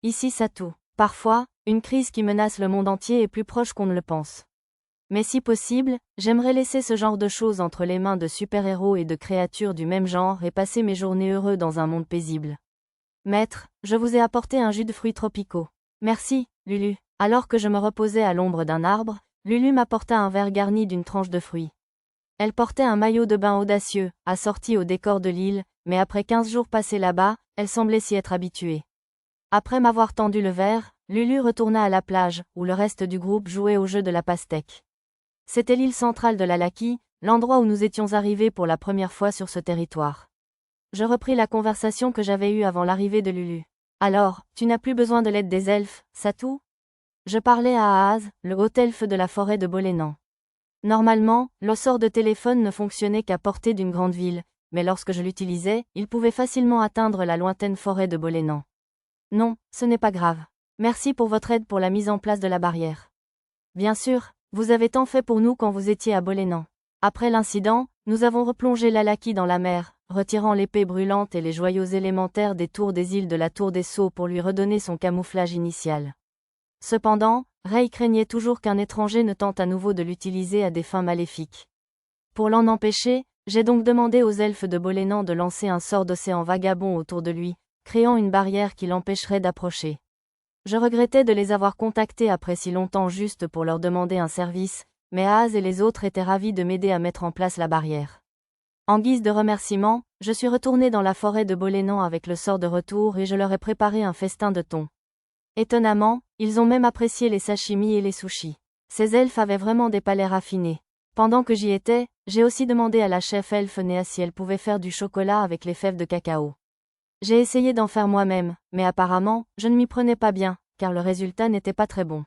ici Satou. Parfois, une crise qui menace le monde entier est plus proche qu'on ne le pense. Mais si possible, j'aimerais laisser ce genre de choses entre les mains de super-héros et de créatures du même genre et passer mes journées heureux dans un monde paisible. Maître, je vous ai apporté un jus de fruits tropicaux. Merci, Lulu. Alors que je me reposais à l'ombre d'un arbre, Lulu m'apporta un verre garni d'une tranche de fruits. Elle portait un maillot de bain audacieux, assorti au décor de l'île, mais après 15 jours passés là-bas, elle semblait s'y être habituée. Après m'avoir tendu le verre, Lulu retourna à la plage, où le reste du groupe jouait au jeu de la pastèque. C'était l'île centrale de la Laki, l'endroit où nous étions arrivés pour la première fois sur ce territoire. Je repris la conversation que j'avais eue avant l'arrivée de Lulu. Alors, tu n'as plus besoin de l'aide des elfes, Satou? Je parlais à Aaz, le haut elfe de la forêt de Bolénan. Normalement, le sort de téléphone ne fonctionnait qu'à portée d'une grande ville, mais lorsque je l'utilisais, il pouvait facilement atteindre la lointaine forêt de Bolénan. Non, ce n'est pas grave. Merci pour votre aide pour la mise en place de la barrière. Bien sûr, vous avez tant fait pour nous quand vous étiez à Bolénan. Après l'incident, nous avons replongé l'Alaki dans la mer, retirant l'épée brûlante et les joyaux élémentaires des tours des îles de la Tour des Sceaux pour lui redonner son camouflage initial. Cependant, Rey craignait toujours qu'un étranger ne tente à nouveau de l'utiliser à des fins maléfiques. Pour l'en empêcher, j'ai donc demandé aux elfes de Bolénan de lancer un sort d'océan vagabond autour de lui, créant une barrière qui l'empêcherait d'approcher. Je regrettais de les avoir contactés après si longtemps juste pour leur demander un service, mais Aaz et les autres étaient ravis de m'aider à mettre en place la barrière. En guise de remerciement, je suis retourné dans la forêt de Bolénan avec le sort de retour et je leur ai préparé un festin de thon. Étonnamment, ils ont même apprécié les sashimi et les sushis. Ces elfes avaient vraiment des palais raffinés. Pendant que j'y étais, j'ai aussi demandé à la chef elfe Néa si elle pouvait faire du chocolat avec les fèves de cacao. J'ai essayé d'en faire moi-même, mais apparemment, je ne m'y prenais pas bien, car le résultat n'était pas très bon.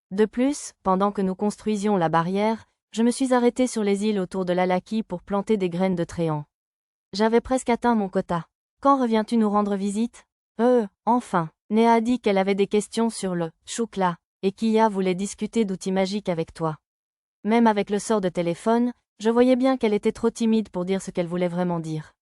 De plus, pendant que nous construisions la barrière, je me suis arrêté sur les îles autour de l'Alaki pour planter des graines de tréant. J'avais presque atteint mon quota. Quand reviens-tu nous rendre visite? Enfin. Néa a dit qu'elle avait des questions sur le choukla, et Kia voulait discuter d'outils magiques avec toi. Même avec le sort de téléphone, je voyais bien qu'elle était trop timide pour dire ce qu'elle voulait vraiment dire.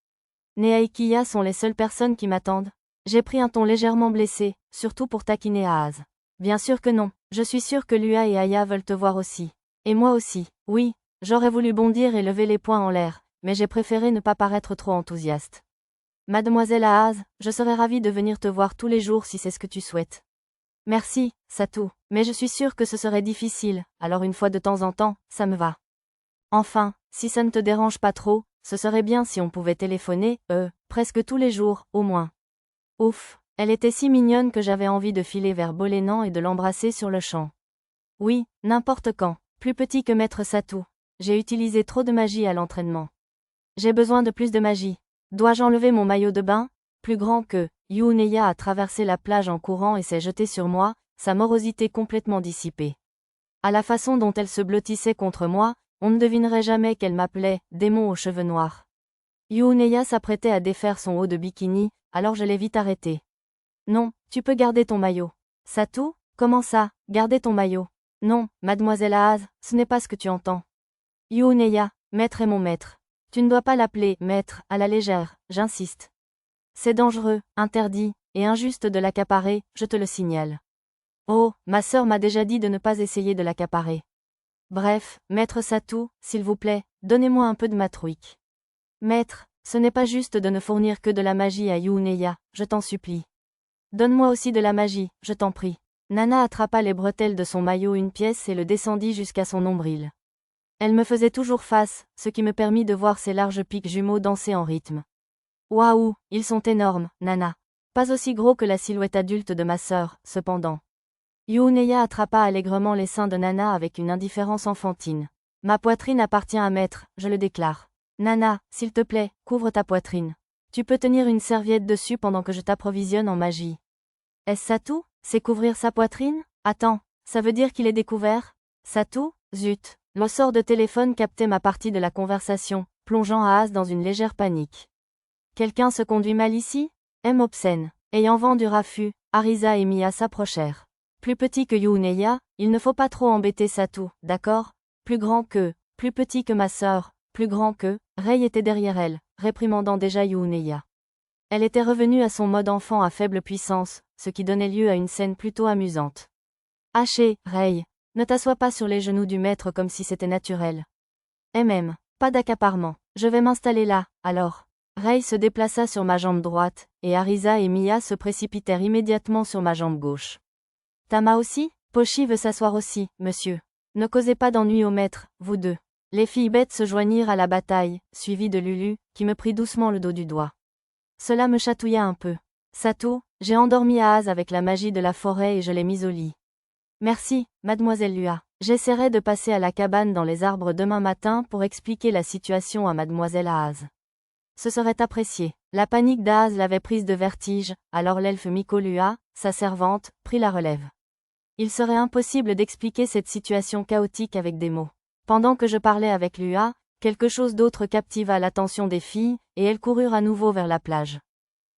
Néa et Kia sont les seules personnes qui m'attendent. J'ai pris un ton légèrement blessé, surtout pour taquiner Aaz. Bien sûr que non, je suis sûre que Lua et Aya veulent te voir aussi. Et moi aussi, oui, j'aurais voulu bondir et lever les poings en l'air, mais j'ai préféré ne pas paraître trop enthousiaste. Mademoiselle Aaz, je serais ravie de venir te voir tous les jours si c'est ce que tu souhaites. Merci, Satou, mais je suis sûre que ce serait difficile, alors une fois de temps en temps, ça me va. Enfin, si ça ne te dérange pas trop, ce serait bien si on pouvait téléphoner, presque tous les jours, au moins. Ouf, elle était si mignonne que j'avais envie de filer vers Bolénan et de l'embrasser sur le champ. Oui, n'importe quand, plus petit que Maître Satou. J'ai utilisé trop de magie à l'entraînement. J'ai besoin de plus de magie. Dois-je enlever mon maillot de bain? Plus grand que, Yuneya a traversé la plage en courant et s'est jetée sur moi, sa morosité complètement dissipée. À la façon dont elle se blottissait contre moi, on ne devinerait jamais qu'elle m'appelait « démon aux cheveux noirs ». Yuneya s'apprêtait à défaire son haut de bikini, alors je l'ai vite arrêtée. Non, tu peux garder ton maillot. Satou, comment ça, garder ton maillot? Non, mademoiselle Aaz, ce n'est pas ce que tu entends. Yuneya, maître est mon maître. Tu ne dois pas l'appeler « maître » à la légère, j'insiste. C'est dangereux, interdit, et injuste de l'accaparer, je te le signale. Oh, ma sœur m'a déjà dit de ne pas essayer de l'accaparer. Bref, maître Satou, s'il vous plaît, donnez-moi un peu de ma truc. Maître, ce n'est pas juste de ne fournir que de la magie à Yuneya, je t'en supplie. Donne-moi aussi de la magie, je t'en prie. Nana attrapa les bretelles de son maillot une pièce et le descendit jusqu'à son nombril. Elle me faisait toujours face, ce qui me permit de voir ses larges pics jumeaux danser en rythme. Waouh, ils sont énormes, Nana. Pas aussi gros que la silhouette adulte de ma sœur, cependant. Yuneya attrapa allègrement les seins de Nana avec une indifférence enfantine. Ma poitrine appartient à maître, je le déclare. Nana, s'il te plaît, couvre ta poitrine. Tu peux tenir une serviette dessus pendant que je t'approvisionne en magie. Est-ce Satou? C'est couvrir sa poitrine? Attends, ça veut dire qu'il est découvert? Satou? Zut. Le sort de téléphone captait ma partie de la conversation, plongeant Aaz dans une légère panique. Quelqu'un se conduit mal ici? Obscène. Ayant vent du raffut, Arisa et Mia s'approchèrent. Plus petit que Yuneya, il ne faut pas trop embêter Satou, d'accord? Plus grand que, plus petit que ma sœur, plus grand que, Rei était derrière elle, réprimandant déjà Yuneya. Elle était revenue à son mode enfant à faible puissance, ce qui donnait lieu à une scène plutôt amusante. Haché, Ray, ne t'assois pas sur les genoux du maître comme si c'était naturel. Et même, pas d'accaparement. Je vais m'installer là, alors. Ray se déplaça sur ma jambe droite, et Arisa et Mia se précipitèrent immédiatement sur ma jambe gauche. Tama aussi? Pochi veut s'asseoir aussi, monsieur. Ne causez pas d'ennui au maître, vous deux. Les filles bêtes se joignirent à la bataille, suivies de Lulu, qui me prit doucement le dos du doigt. Cela me chatouilla un peu. Sato, j'ai endormi Aaz avec la magie de la forêt et je l'ai mise au lit. Merci, mademoiselle Lua. J'essaierai de passer à la cabane dans les arbres demain matin pour expliquer la situation à mademoiselle Aaz. Ce serait apprécié. La panique d'Aaz l'avait prise de vertige, alors l'elfe Miko Lua, sa servante, prit la relève. Il serait impossible d'expliquer cette situation chaotique avec des mots. Pendant que je parlais avec Lua, quelque chose d'autre captiva l'attention des filles, et elles coururent à nouveau vers la plage.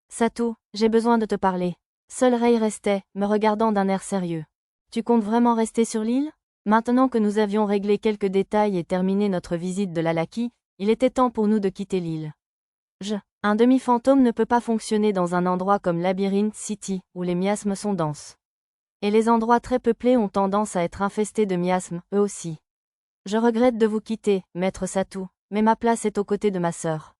Sato, j'ai besoin de te parler. Seul Ray restait, me regardant d'un air sérieux. Tu comptes vraiment rester sur l'île? Maintenant que nous avions réglé quelques détails et terminé notre visite de l'Alaki, il était temps pour nous de quitter l'île. Un demi-fantôme ne peut pas fonctionner dans un endroit comme Labyrinth City, où les miasmes sont denses. Et les endroits très peuplés ont tendance à être infestés de miasmes, eux aussi. Je regrette de vous quitter, maître Sato, mais ma place est aux côtés de ma sœur.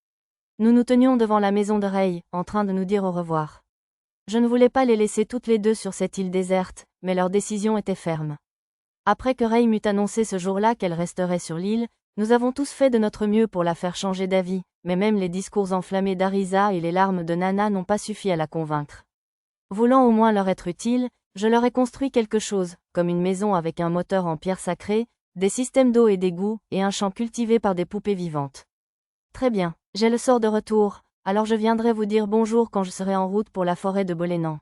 Nous nous tenions devant la maison de Ray, en train de nous dire au revoir. Je ne voulais pas les laisser toutes les deux sur cette île déserte, mais leur décision était ferme. Après que Ray m'eut annoncé ce jour-là qu'elle resterait sur l'île, nous avons tous fait de notre mieux pour la faire changer d'avis, mais même les discours enflammés d'Arisa et les larmes de Nana n'ont pas suffi à la convaincre. Voulant au moins leur être utile, je leur ai construit quelque chose, comme une maison avec un moteur en pierre sacrée, des systèmes d'eau et d'égouts, et un champ cultivé par des poupées vivantes. Très bien, j'ai le sort de retour, alors je viendrai vous dire bonjour quand je serai en route pour la forêt de Bolénan.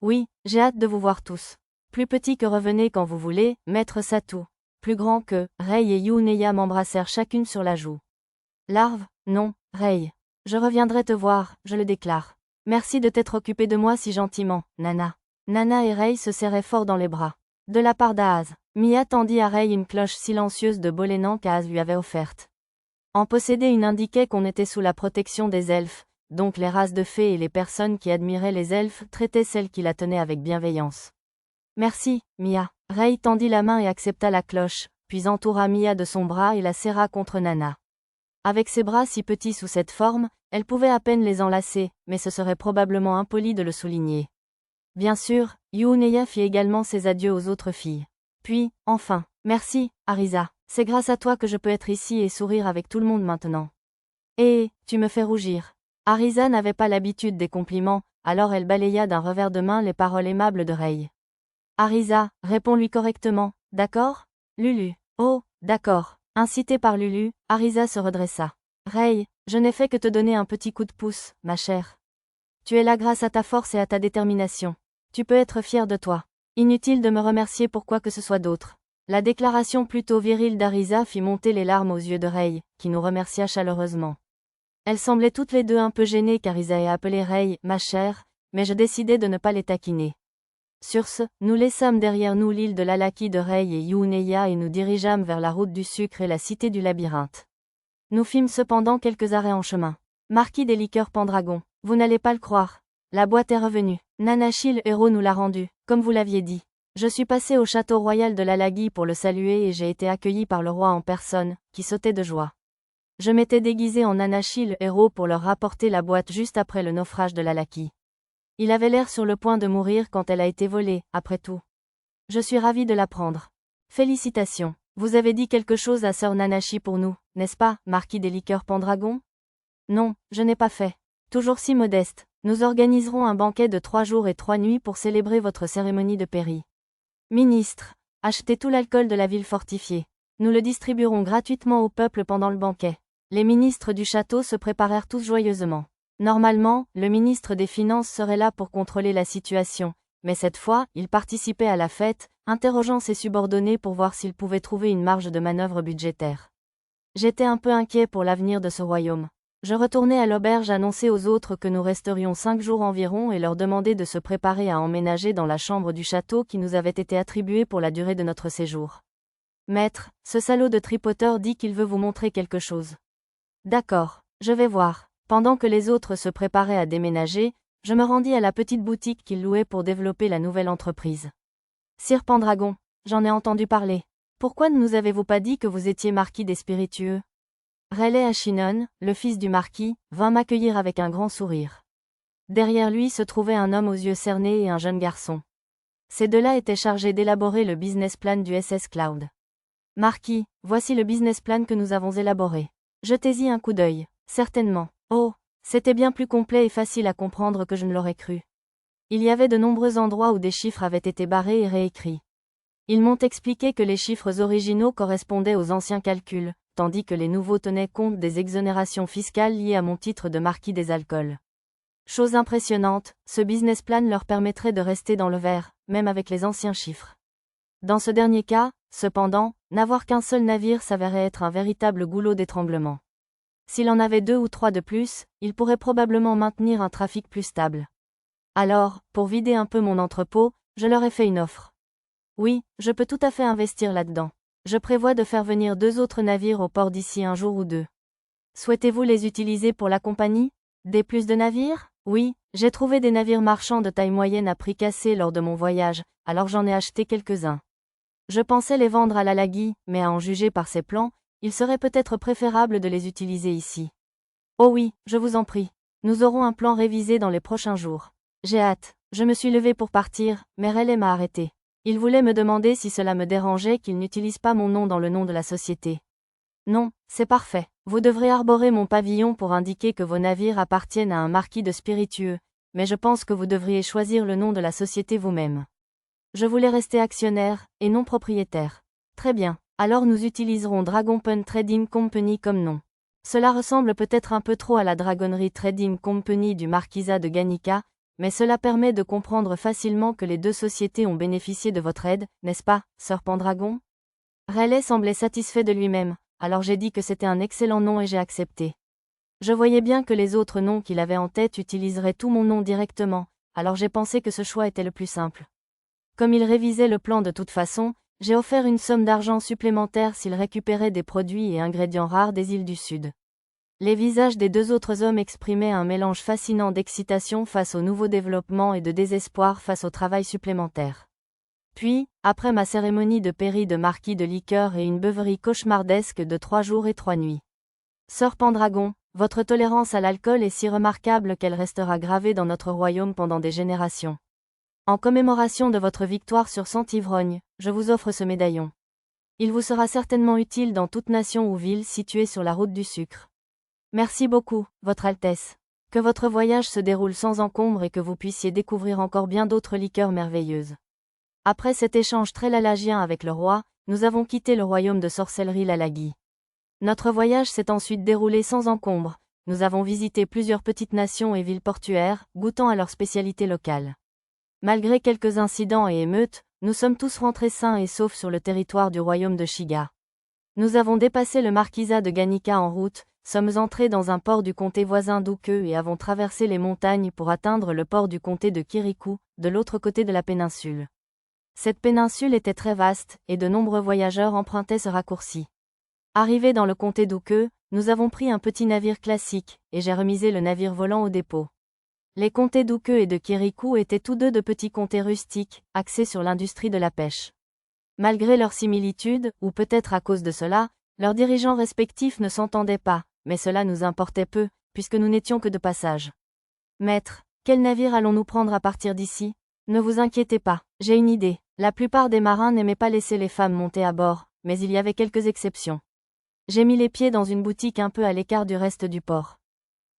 Oui, j'ai hâte de vous voir tous. Plus petit que revenez quand vous voulez, maître Sato. Plus grand que, Ray et Yuneya m'embrassèrent chacune sur la joue. Larve, non, Ray. Je reviendrai te voir, je le déclare. Merci de t'être occupé de moi si gentiment, Nana. Nana et Ray se serraient fort dans les bras. De la part d'Aaz, Mia tendit à Ray une cloche silencieuse de Bolénan qu'Aaz lui avait offerte. En posséder une indiquait qu'on était sous la protection des elfes, donc les races de fées et les personnes qui admiraient les elfes traitaient celles qui la tenaient avec bienveillance. Merci, Mia. Ray tendit la main et accepta la cloche, puis entoura Mia de son bras et la serra contre Nana. Avec ses bras si petits sous cette forme, elle pouvait à peine les enlacer, mais ce serait probablement impoli de le souligner. Bien sûr, Yuneya fit également ses adieux aux autres filles. Puis, enfin, merci, Arisa, c'est grâce à toi que je peux être ici et sourire avec tout le monde maintenant. Tu me fais rougir. Arisa n'avait pas l'habitude des compliments, alors elle balaya d'un revers de main les paroles aimables de Ray. Arisa, réponds-lui correctement, d'accord? Lulu. Oh, d'accord. Incitée par Lulu, Arisa se redressa. Ray, je n'ai fait que te donner un petit coup de pouce, ma chère. Tu es là grâce à ta force et à ta détermination. Tu peux être fière de toi. Inutile de me remercier pour quoi que ce soit d'autre. La déclaration plutôt virile d'Arisa fit monter les larmes aux yeux de Ray, qui nous remercia chaleureusement. Elles semblaient toutes les deux un peu gênées qu'Arisa ait appelé Ray, ma chère, mais je décidai de ne pas les taquiner. Sur ce, nous laissâmes derrière nous l'île de l'Alaki de Ray et Yuneya et nous dirigeâmes vers la route du sucre et la cité du labyrinthe. Nous fîmes cependant quelques arrêts en chemin. Marquis des liqueurs Pendragon, vous n'allez pas le croire. La boîte est revenue. Nanashi le héros nous l'a rendue, comme vous l'aviez dit. Je suis passé au château royal de l'Alagi pour le saluer et j'ai été accueilli par le roi en personne, qui sautait de joie. Je m'étais déguisé en Nanashi le héros pour leur rapporter la boîte juste après le naufrage de l'Alaki. Il avait l'air sur le point de mourir quand elle a été volée, après tout. Je suis ravi de l'apprendre. Félicitations. Vous avez dit quelque chose à sœur Nanashi pour nous, n'est-ce pas, marquis des liqueurs Pendragon? Non, je n'ai pas fait. Toujours si modeste. Nous organiserons un banquet de 3 jours et 3 nuits pour célébrer votre cérémonie de péri. Ministre, achetez tout l'alcool de la ville fortifiée. Nous le distribuerons gratuitement au peuple pendant le banquet. Les ministres du château se préparèrent tous joyeusement. Normalement, le ministre des Finances serait là pour contrôler la situation, mais cette fois, il participait à la fête, interrogeant ses subordonnés pour voir s'il pouvait trouver une marge de manœuvre budgétaire. J'étais un peu inquiet pour l'avenir de ce royaume. Je retournai à l'auberge annoncer aux autres que nous resterions 5 jours environ et leur demander de se préparer à emménager dans la chambre du château qui nous avait été attribuée pour la durée de notre séjour. Maître, ce salaud de tripoteur dit qu'il veut vous montrer quelque chose. D'accord, je vais voir. Pendant que les autres se préparaient à déménager, je me rendis à la petite boutique qu'ils louaient pour développer la nouvelle entreprise. Sir Pendragon, j'en ai entendu parler. Pourquoi ne nous avez-vous pas dit que vous étiez marquis des spiritueux? Raleigh Ashinon, le fils du marquis, vint m'accueillir avec un grand sourire. Derrière lui se trouvait un homme aux yeux cernés et un jeune garçon. Ces deux-là étaient chargés d'élaborer le business plan du SS Cloud. Marquis, voici le business plan que nous avons élaboré. Jetez-y un coup d'œil, certainement. Oh, c'était bien plus complet et facile à comprendre que je ne l'aurais cru. Il y avait de nombreux endroits où des chiffres avaient été barrés et réécrits. Ils m'ont expliqué que les chiffres originaux correspondaient aux anciens calculs, tandis que les nouveaux tenaient compte des exonérations fiscales liées à mon titre de marquis des alcools. Chose impressionnante, ce business plan leur permettrait de rester dans le vert, même avec les anciens chiffres. Dans ce dernier cas, cependant, n'avoir qu'un seul navire s'avérait être un véritable goulot d'étranglement. S'il en avait 2 ou 3 de plus, il pourrait probablement maintenir un trafic plus stable. Alors, pour vider un peu mon entrepôt, je leur ai fait une offre. Oui, je peux tout à fait investir là-dedans. Je prévois de faire venir 2 autres navires au port d'ici un jour ou 2. Souhaitez-vous les utiliser pour la compagnie? Des plus de navires? Oui, j'ai trouvé des navires marchands de taille moyenne à prix cassé lors de mon voyage, alors j'en ai acheté quelques-uns. Je pensais les vendre à la Lagui, mais à en juger par ces plans, il serait peut-être préférable de les utiliser ici. Oh oui, je vous en prie. Nous aurons un plan révisé dans les prochains jours. J'ai hâte. Je me suis levé pour partir, mais Raleigh m'a arrêté. Il voulait me demander si cela me dérangeait qu'il n'utilise pas mon nom dans le nom de la société. Non, c'est parfait. Vous devrez arborer mon pavillon pour indiquer que vos navires appartiennent à un marquis de spiritueux, mais je pense que vous devriez choisir le nom de la société vous-même. Je voulais rester actionnaire, et non propriétaire. Très bien, alors nous utiliserons Dragonpun Trading Company comme nom. Cela ressemble peut-être un peu trop à la Dragonry Trading Company du marquisat de Ganica, mais cela permet de comprendre facilement que les 2 sociétés ont bénéficié de votre aide, n'est-ce pas, Sir Pendragon? Raleigh semblait satisfait de lui-même, alors j'ai dit que c'était un excellent nom et j'ai accepté. Je voyais bien que les autres noms qu'il avait en tête utiliseraient tout mon nom directement, alors j'ai pensé que ce choix était le plus simple. Comme il révisait le plan de toute façon, j'ai offert une somme d'argent supplémentaire s'il récupérait des produits et ingrédients rares des îles du Sud. Les visages des 2 autres hommes exprimaient un mélange fascinant d'excitation face au nouveau développement et de désespoir face au travail supplémentaire. Puis, après ma cérémonie de péri de marquis de liqueur et une beuverie cauchemardesque de 3 jours et 3 nuits. Sir Pendragon, votre tolérance à l'alcool est si remarquable qu'elle restera gravée dans notre royaume pendant des générations. En commémoration de votre victoire sur 100 ivrognes, je vous offre ce médaillon. Il vous sera certainement utile dans toute nation ou ville située sur la route du sucre. Merci beaucoup, Votre Altesse. Que votre voyage se déroule sans encombre et que vous puissiez découvrir encore bien d'autres liqueurs merveilleuses. Après cet échange très lalagien avec le roi, nous avons quitté le royaume de sorcellerie Lalagui. Notre voyage s'est ensuite déroulé sans encombre, nous avons visité plusieurs petites nations et villes portuaires, goûtant à leurs spécialités locales. Malgré quelques incidents et émeutes, nous sommes tous rentrés sains et saufs sur le territoire du royaume de Shiga. Nous avons dépassé le marquisat de Ganica en route, sommes entrés dans un port du comté voisin d'Uke et avons traversé les montagnes pour atteindre le port du comté de Kirikou, de l'autre côté de la péninsule. Cette péninsule était très vaste, et de nombreux voyageurs empruntaient ce raccourci. Arrivés dans le comté d'Uke, nous avons pris un petit navire classique, et j'ai remisé le navire volant au dépôt. Les comtés d'Uke et de Kirikou étaient tous 2 de petits comtés rustiques, axés sur l'industrie de la pêche. Malgré leurs similitudes, ou peut-être à cause de cela, leurs dirigeants respectifs ne s'entendaient pas, mais cela nous importait peu, puisque nous n'étions que de passage. Maître, quel navire allons-nous prendre à partir d'ici? Ne vous inquiétez pas, j'ai une idée. La plupart des marins n'aimaient pas laisser les femmes monter à bord, mais il y avait quelques exceptions. J'ai mis les pieds dans une boutique un peu à l'écart du reste du port.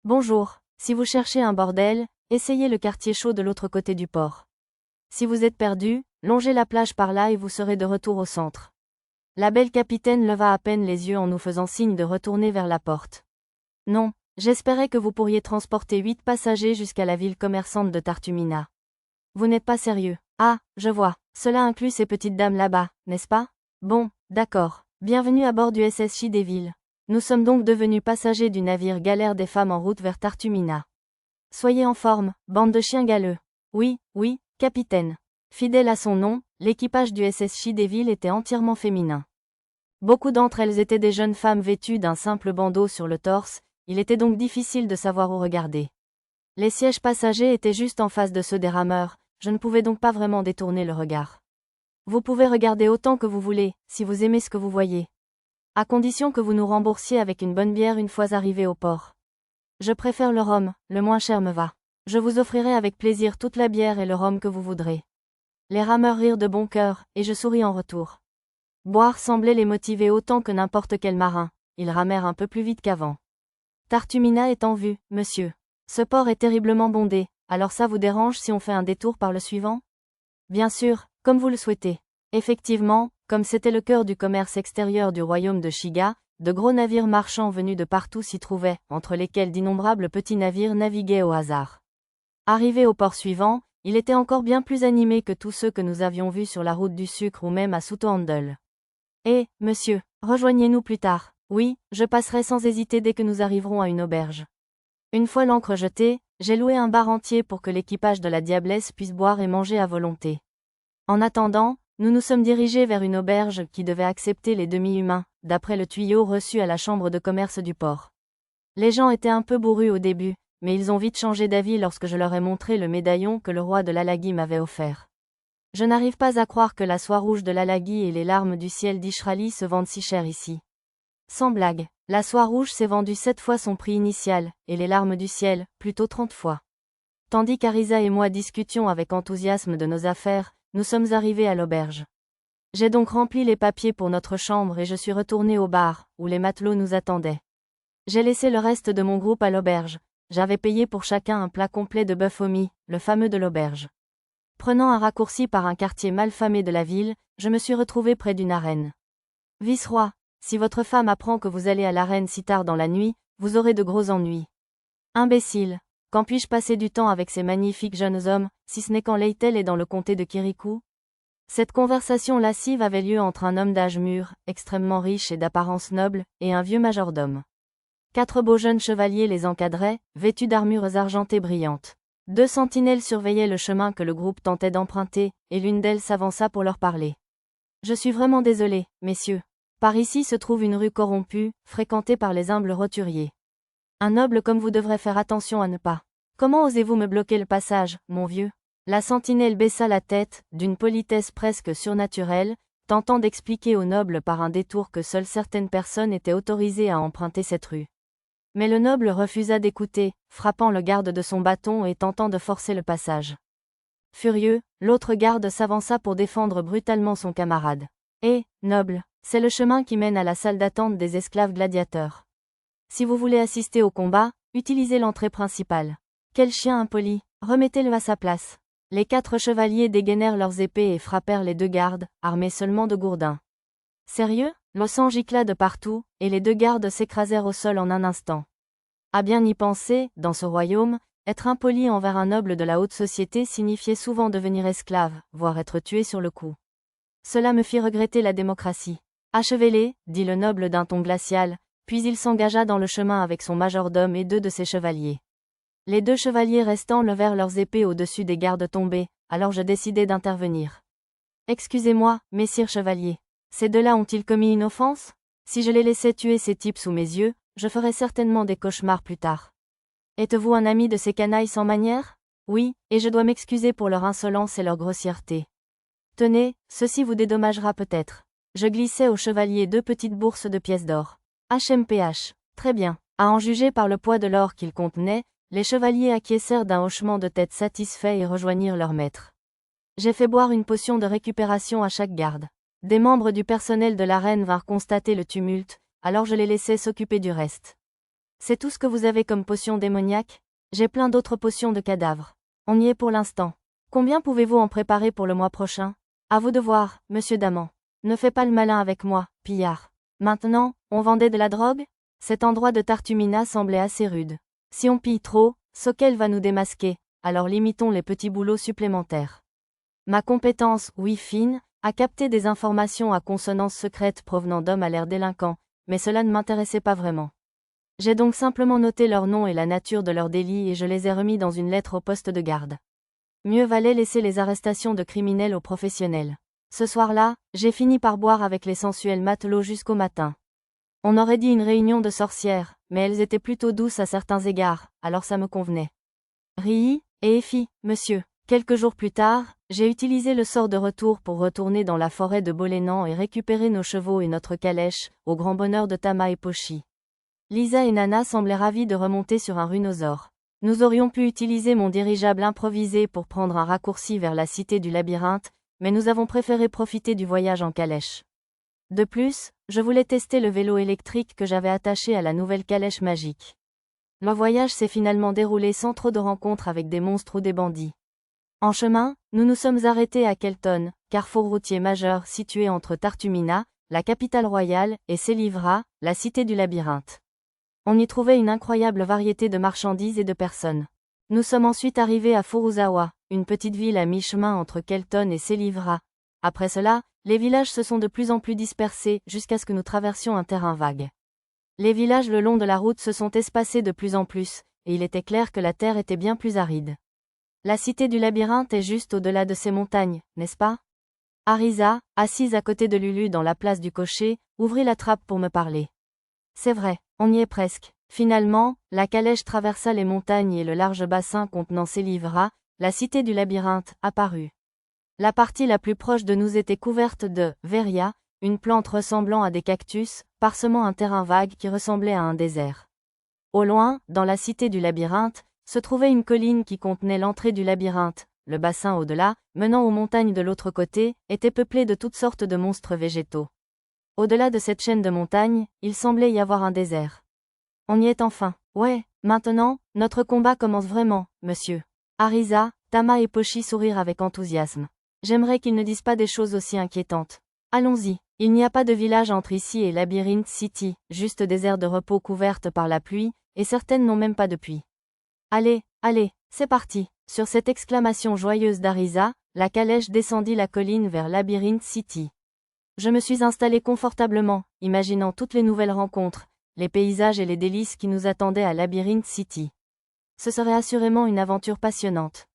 Bonjour, si vous cherchez un bordel, essayez le quartier chaud de l'autre côté du port. Si vous êtes perdu, longez la plage par là et vous serez de retour au centre. La belle capitaine leva à peine les yeux en nous faisant signe de retourner vers la porte. Non, j'espérais que vous pourriez transporter 8 passagers jusqu'à la ville commerçante de Tartumina. Vous n'êtes pas sérieux. Ah, je vois, cela inclut ces petites dames là-bas, n'est-ce pas? Bon, d'accord. Bienvenue à bord du SS Chideville. Nous sommes donc devenus passagers du navire galère des femmes en route vers Tartumina. Soyez en forme, bande de chiens galeux. Oui, oui, capitaine. Fidèle à son nom, l'équipage du SS Chideville était entièrement féminin. Beaucoup d'entre elles étaient des jeunes femmes vêtues d'un simple bandeau sur le torse, il était donc difficile de savoir où regarder. Les sièges passagers étaient juste en face de ceux des rameurs, je ne pouvais donc pas vraiment détourner le regard. Vous pouvez regarder autant que vous voulez, si vous aimez ce que vous voyez. À condition que vous nous remboursiez avec une bonne bière une fois arrivés au port. Je préfère le rhum, le moins cher me va. Je vous offrirai avec plaisir toute la bière et le rhum que vous voudrez. Les rameurs rirent de bon cœur, et je souris en retour. Boire semblait les motiver autant que n'importe quel marin, ils ramèrent un peu plus vite qu'avant. Tartumina est en vue, monsieur. Ce port est terriblement bondé, alors ça vous dérange si on fait un détour par le suivant? Bien sûr, comme vous le souhaitez. Effectivement, comme c'était le cœur du commerce extérieur du royaume de Shiga, de gros navires marchands venus de partout s'y trouvaient, entre lesquels d'innombrables petits navires naviguaient au hasard. Arrivé au port suivant, il était encore bien plus animé que tous ceux que nous avions vus sur la route du sucre ou même à Soutohandel. Eh, monsieur, rejoignez-nous plus tard. Oui, je passerai sans hésiter dès que nous arriverons à une auberge. Une fois l'ancre jetée, j'ai loué un bar entier pour que l'équipage de la Diablesse puisse boire et manger à volonté. En attendant, nous nous sommes dirigés vers une auberge qui devait accepter les demi-humains, d'après le tuyau reçu à la chambre de commerce du port. Les gens étaient un peu bourrus au début, mais ils ont vite changé d'avis lorsque je leur ai montré le médaillon que le roi de l'Alagi m'avait offert. Je n'arrive pas à croire que la soie rouge de l'Alagi et les larmes du ciel d'Ishrali se vendent si cher ici. Sans blague, la soie rouge s'est vendue 7 fois son prix initial, et les larmes du ciel, plutôt 30 fois. Tandis qu'Arisa et moi discutions avec enthousiasme de nos affaires, nous sommes arrivés à l'auberge. J'ai donc rempli les papiers pour notre chambre et je suis retourné au bar, où les matelots nous attendaient. J'ai laissé le reste de mon groupe à l'auberge. J'avais payé pour chacun un plat complet de bœuf au mie, le fameux de l'auberge. Prenant un raccourci par un quartier mal famé de la ville, je me suis retrouvé près d'une arène. Vice-roi, si votre femme apprend que vous allez à l'arène si tard dans la nuit, vous aurez de gros ennuis. Imbécile, quand puis-je passer du temps avec ces magnifiques jeunes hommes, si ce n'est quand Leitel est dans le comté de Kirikou? Cette conversation lascive avait lieu entre un homme d'âge mûr, extrêmement riche et d'apparence noble, et un vieux majordome. 4 beaux jeunes chevaliers les encadraient, vêtus d'armures argentées brillantes. 2 sentinelles surveillaient le chemin que le groupe tentait d'emprunter, et l'une d'elles s'avança pour leur parler. Je suis vraiment désolé, messieurs. Par ici se trouve une rue corrompue, fréquentée par les humbles roturiers. Un noble comme vous devrait faire attention à ne pas. Comment osez-vous me bloquer le passage, mon vieux? La sentinelle baissa la tête, d'une politesse presque surnaturelle, tentant d'expliquer au noble par un détour que seules certaines personnes étaient autorisées à emprunter cette rue. Mais le noble refusa d'écouter, frappant le garde de son bâton et tentant de forcer le passage. Furieux, l'autre garde s'avança pour défendre brutalement son camarade. Eh, noble, c'est le chemin qui mène à la salle d'attente des esclaves gladiateurs. Si vous voulez assister au combat, utilisez l'entrée principale. Quel chien impoli, remettez-le à sa place. Les 4 chevaliers dégainèrent leurs épées et frappèrent les 2 gardes, armés seulement de gourdins. Sérieux? Le sang gicla de partout, et les 2 gardes s'écrasèrent au sol en un instant. À bien y penser, dans ce royaume, être impoli envers un noble de la haute société signifiait souvent devenir esclave, voire être tué sur le coup. Cela me fit regretter la démocratie. Achevez-les, dit le noble d'un ton glacial, puis il s'engagea dans le chemin avec son majordome et 2 de ses chevaliers. Les 2 chevaliers restants levèrent leurs épées au-dessus des gardes tombés, alors je décidai d'intervenir. Excusez-moi, messire chevaliers. Ces 2-là ont-ils commis une offense? Si je les laissais tuer ces types sous mes yeux, je ferais certainement des cauchemars plus tard. Êtes-vous un ami de ces canailles sans manière? Oui, et je dois m'excuser pour leur insolence et leur grossièreté. Tenez, ceci vous dédommagera peut-être. Je glissai au chevalier 2 petites bourses de pièces d'or. HMPH. Très bien. À en juger par le poids de l'or qu'ils contenaient, les chevaliers acquiescèrent d'un hochement de tête satisfait et rejoignirent leur maître. J'ai fait boire une potion de récupération à chaque garde. Des membres du personnel de l'arène vinrent constater le tumulte, alors je les laissai s'occuper du reste. C'est tout ce que vous avez comme potion démoniaque? J'ai plein d'autres potions de cadavres. On y est pour l'instant. Combien pouvez-vous en préparer pour le mois prochain? À vous de voir, monsieur Daman. Ne fais pas le malin avec moi, pillard. Maintenant, on vendait de la drogue? Cet endroit de Tartumina semblait assez rude. Si on pille trop, Sokel va nous démasquer, alors limitons les petits boulots supplémentaires. Ma compétence, oui fine, a capté des informations à consonance secrète provenant d'hommes à l'air délinquants, mais cela ne m'intéressait pas vraiment. J'ai donc simplement noté leur nom et la nature de leurs délits et je les ai remis dans une lettre au poste de garde. Mieux valait laisser les arrestations de criminels aux professionnels. Ce soir-là, j'ai fini par boire avec les sensuels matelots jusqu'au matin. On aurait dit une réunion de sorcières, mais elles étaient plutôt douces à certains égards, alors ça me convenait. Rii et Effie, monsieur. Quelques jours plus tard, j'ai utilisé le sort de retour pour retourner dans la forêt de Bolénan et récupérer nos chevaux et notre calèche, au grand bonheur de Tama et Pochi. Lisa et Nana semblaient ravis de remonter sur un rhinosaure. Nous aurions pu utiliser mon dirigeable improvisé pour prendre un raccourci vers la cité du labyrinthe, mais nous avons préféré profiter du voyage en calèche. De plus, je voulais tester le vélo électrique que j'avais attaché à la nouvelle calèche magique. Le voyage s'est finalement déroulé sans trop de rencontres avec des monstres ou des bandits. En chemin, nous nous sommes arrêtés à Kelton, carrefour routier majeur situé entre Tartumina, la capitale royale, et Selivra, la cité du labyrinthe. On y trouvait une incroyable variété de marchandises et de personnes. Nous sommes ensuite arrivés à Furuzawa, une petite ville à mi-chemin entre Kelton et Selivra. Après cela, les villages se sont de plus en plus dispersés jusqu'à ce que nous traversions un terrain vague. Les villages le long de la route se sont espacés de plus en plus, et il était clair que la terre était bien plus aride. La cité du labyrinthe est juste au-delà de ces montagnes, n'est-ce pas? Arisa, assise à côté de Lulu dans la place du cocher, ouvrit la trappe pour me parler. C'est vrai, on y est presque. Finalement, la calèche traversa les montagnes et le large bassin contenant Selivra, la cité du labyrinthe, apparut. La partie la plus proche de nous était couverte de Veria, une plante ressemblant à des cactus, parsemant un terrain vague qui ressemblait à un désert. Au loin, dans la cité du labyrinthe, se trouvait une colline qui contenait l'entrée du labyrinthe. Le bassin au-delà, menant aux montagnes de l'autre côté, était peuplé de toutes sortes de monstres végétaux. Au-delà de cette chaîne de montagnes, il semblait y avoir un désert. On y est enfin. Ouais, maintenant, notre combat commence vraiment, monsieur. Arisa, Tama et Pochi sourirent avec enthousiasme. J'aimerais qu'ils ne disent pas des choses aussi inquiétantes. Allons-y. Il n'y a pas de village entre ici et Labyrinth City, juste des aires de repos couvertes par la pluie, et certaines n'ont même pas de puits. Allez, allez, c'est parti. Sur cette exclamation joyeuse d'Arisa, la calèche descendit la colline vers Labyrinth City. Je me suis installé confortablement, imaginant toutes les nouvelles rencontres, les paysages et les délices qui nous attendaient à Labyrinth City. Ce serait assurément une aventure passionnante.